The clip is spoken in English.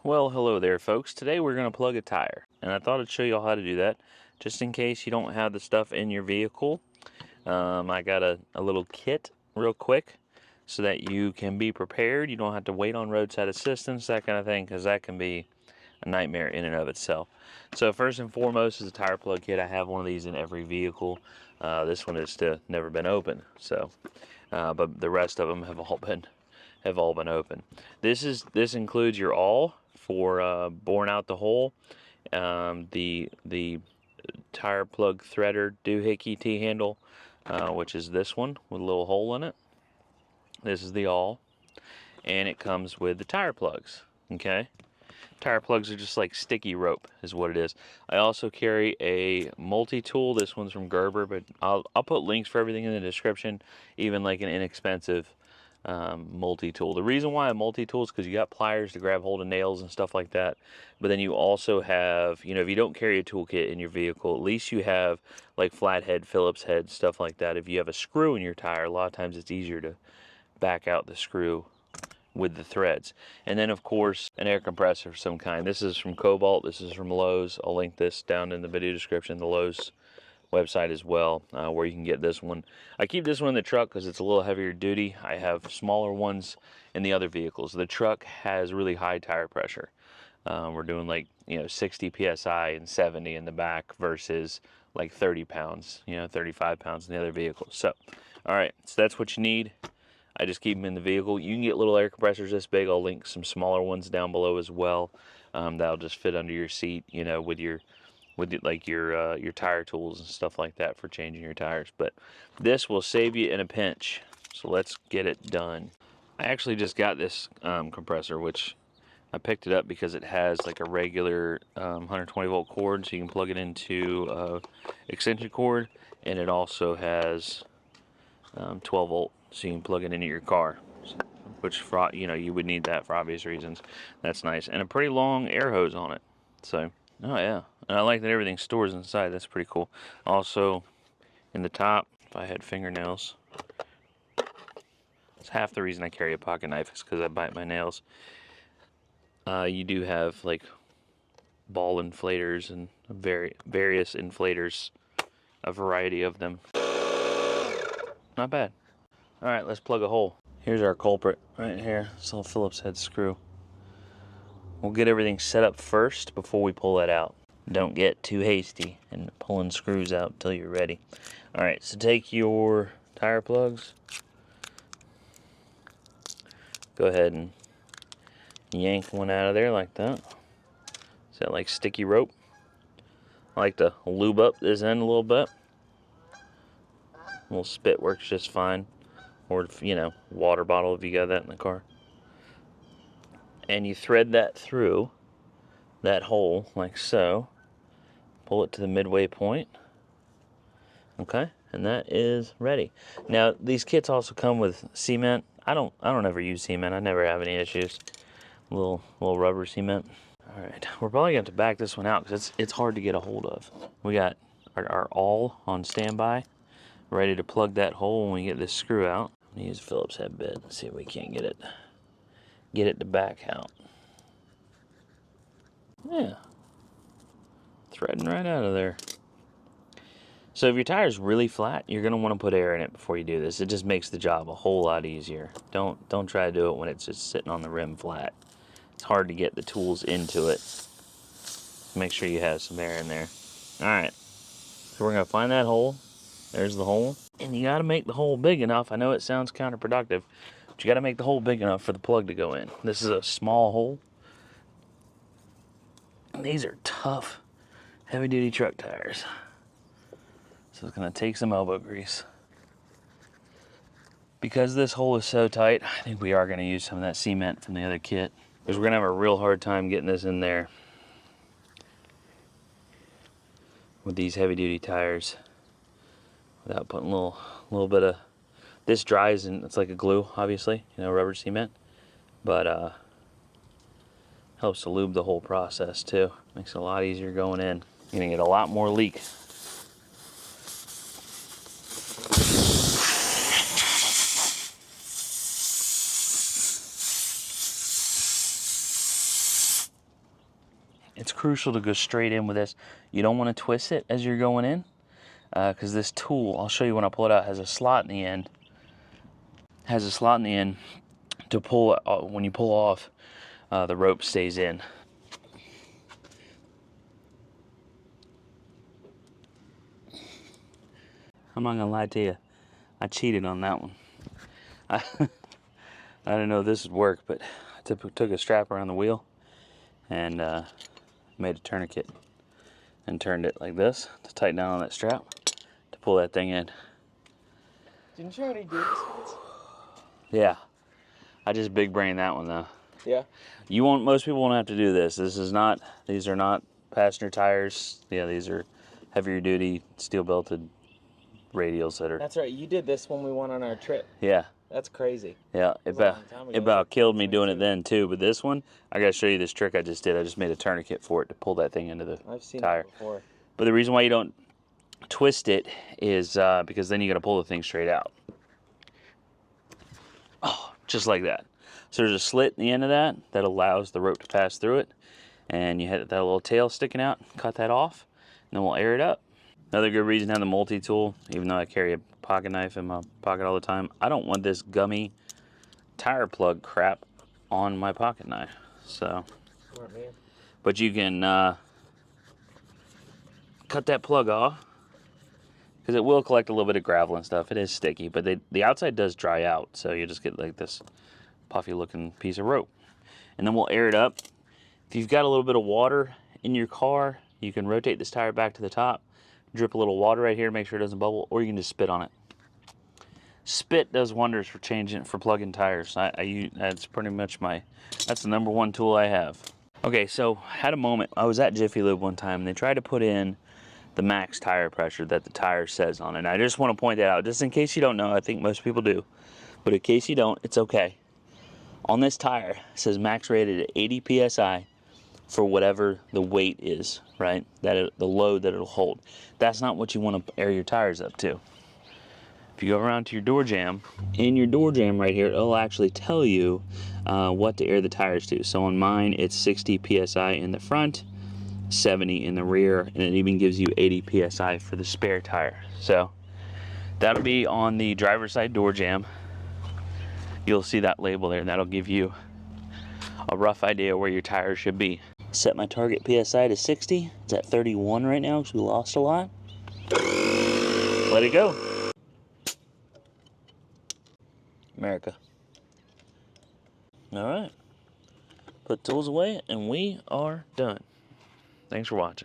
Well, hello there folks. Today we're going to plug a tire, and I thought I'd show you all how to do that just in case you don't have the stuff in your vehicle. I got a little kit real quick so that you can be prepared. You don't have to wait on roadside assistance, that kind of thing, because that can be a nightmare in and of itself. So first and foremost is a tire plug kit. I have one of these in every vehicle. This one has never been opened, so but the rest of them have all been open. This includes your awl for boring out the hole, the tire plug threader doohickey T-handle, which is this one with a little hole in it. This is the awl, and it comes with the tire plugs. Okay, tire plugs are just like sticky rope is what it is. I also carry a multi-tool. This one's from Gerber, but I'll put links for everything in the description, even like an inexpensive multi-tool. The reason why a multi-tool is because you got pliers to grab hold of nails and stuff like that, but then you also have, if you don't carry a toolkit in your vehicle, at least you have like flathead, Phillips head, stuff like that. If you have a screw in your tire, a lot of times it's easier to back out the screw with the threads. And then of course an air compressor of some kind. This is from Cobalt, this is from Lowe's. I'll link this down in the video description, the Lowe's website as well, where you can get this one. I keep this one in the truck because it's a little heavier duty. I have smaller ones in the other vehicles. The truck has really high tire pressure. We're doing like 60 psi and 70 in the back versus like 30 pounds, 35 pounds in the other vehicles. So all right, so that's what you need. I just keep them in the vehicle. You can get little air compressors this big. I'll link some smaller ones down below as well. That'll just fit under your seat, with your tire tools and stuff like that for changing your tires. But this will save you in a pinch. So let's get it done. I actually just got this compressor, which I picked it up because it has like a regular 120 volt cord, so you can plug it into extension cord, and it also has 12 volt, so you can plug it into your car, which you would need that for obvious reasons. That's nice, and a pretty long air hose on it. So oh yeah, and I like that everything stores inside. That's pretty cool. Also, in the top, if I had fingernails, it's half the reason I carry a pocket knife is because I bite my nails. You do have like ball inflators and various inflators, a variety of them. Not bad. All right, let's plug a hole. Here's our culprit right here. This little Phillips head screw. We'll get everything set up first before we pull that out. Don't get too hasty and pulling screws out until you're ready. All right, so take your tire plugs. Go ahead and yank one out of there like that. Is that like sticky rope? I like to lube up this end a little bit. A little spit works just fine. Or, water bottle if you got that in the car. And you thread that through that hole like so. Pull it to the midway point. Okay, and that is ready. Now these kits also come with cement. I don't ever use cement. I never have any issues. Little rubber cement. All right, we're probably going to have to back this one out because it's hard to get a hold of. We got our awl on standby, ready to plug that hole when we get this screw out. I'm gonna use a Phillips head bit and see if we can't get it to back out. Yeah, threading right out of there. So if your tire's really flat, you're gonna want to put air in it before you do this. It just makes the job a whole lot easier. Don't try to do it when it's just sitting on the rim flat. It's hard to get the tools into it. Make sure you have some air in there. All right, so we're gonna find that hole. There's the hole, and you gotta make the hole big enough. I know it sounds counterproductive, but you gotta make the hole big enough for the plug to go in. This is a small hole. And these are tough, heavy-duty truck tires. So it's gonna take some elbow grease. Because this hole is so tight, I think we are gonna use some of that cement from the other kit, because we're gonna have a real hard time getting this in there with these heavy-duty tires without putting a little bit of this dries, and it's like a glue, obviously, rubber cement, but helps to lube the whole process too. Makes it a lot easier going in. You're gonna get a lot more leak. it's crucial to go straight in with this. You don't want to twist it as you're going in, because this tool, I'll show you when I pull it out, has a slot in the end. Has a slot in the end to pull, when you pull off, the rope stays in. I'm not gonna lie to you, I cheated on that one. I didn't know this would work, but I took a strap around the wheel and made a tourniquet and turned it like this to tighten down on that strap to pull that thing in. Didn't you already do this once? Yeah, I just big brained that one though. Yeah. Most people won't have to do this. These are not passenger tires. Yeah, these are heavier duty steel belted radials that are. That's right. You did this when we went on our trip. Yeah. That's crazy. Yeah, it about killed me doing it then too. But this one, I gotta show you this trick I just did. I just made a tourniquet for it to pull that thing into the I've seen tire. it before. But the reason why you don't twist it is because then you gotta pull the thing straight out. Oh, just like that. So there's a slit in the end of that allows the rope to pass through it. And you had that little tail sticking out, cut that off, and then we'll air it up. Another good reason to have the multi-tool, even though I carry a pocket knife in my pocket all the time, I don't want this gummy tire plug crap on my pocket knife. So, Smart man. but you can cut that plug off, because it will collect a little bit of gravel and stuff. It is sticky, but the outside does dry out, so you just get like this puffy looking piece of rope. And then we'll air it up. If you've got a little bit of water in your car, you can rotate this tire back to the top, drip a little water right here to make sure it doesn't bubble, or you can just spit on it. Spit does wonders for plugging tires. That's pretty much that's the #1 tool I have. Okay, so had a moment. I was at Jiffy Lube one time and they tried to put in the max tire pressure that the tire says on it. And I just want to point that out, just in case you don't know. I think most people do, but in case you don't, it's okay. On this tire, it says max rated at 80 psi for whatever the weight is, right? The load that it'll hold. That's not what you want to air your tires up to. If you go around to your door jamb, in your door jamb right here, it'll actually tell you what to air the tires to. So on mine, it's 60 psi in the front, 70 in the rear, and it even gives you 80 psi for the spare tire. So that'll be on the driver's side door jamb. You'll see that label there, and that'll give you a rough idea where your tires should be. Set my target PSI to 60. It's at 31 right now because we lost a lot. Let it go. America. All right. Put tools away, and we are done. Thanks for watching.